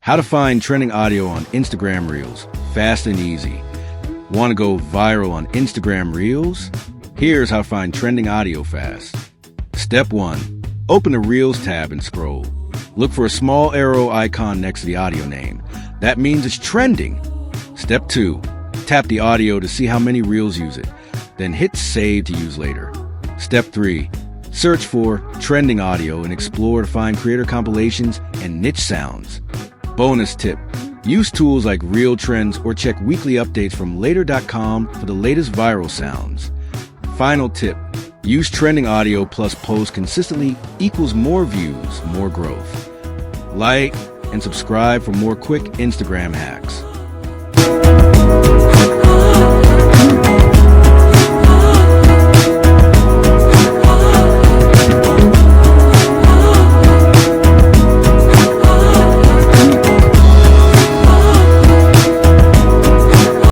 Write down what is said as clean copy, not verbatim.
How to find trending audio on Instagram Reels. Fast and easy. Want to go viral on Instagram Reels? Here's how to find trending audio fast. Step 1. Open the Reels tab and scroll. Look for a small arrow icon next to the audio name. That means it's trending. Step 2. Tap the audio to see how many Reels use it. Then hit save to use later. Step 3. Search for trending audio and explore to find creator compilations and niche sounds. Bonus tip. Use tools like Reel Trends or check weekly updates from later.com for the latest viral sounds. Final tip. Use trending audio plus post consistently equals more views, more growth. Like and subscribe for more quick Instagram hacks.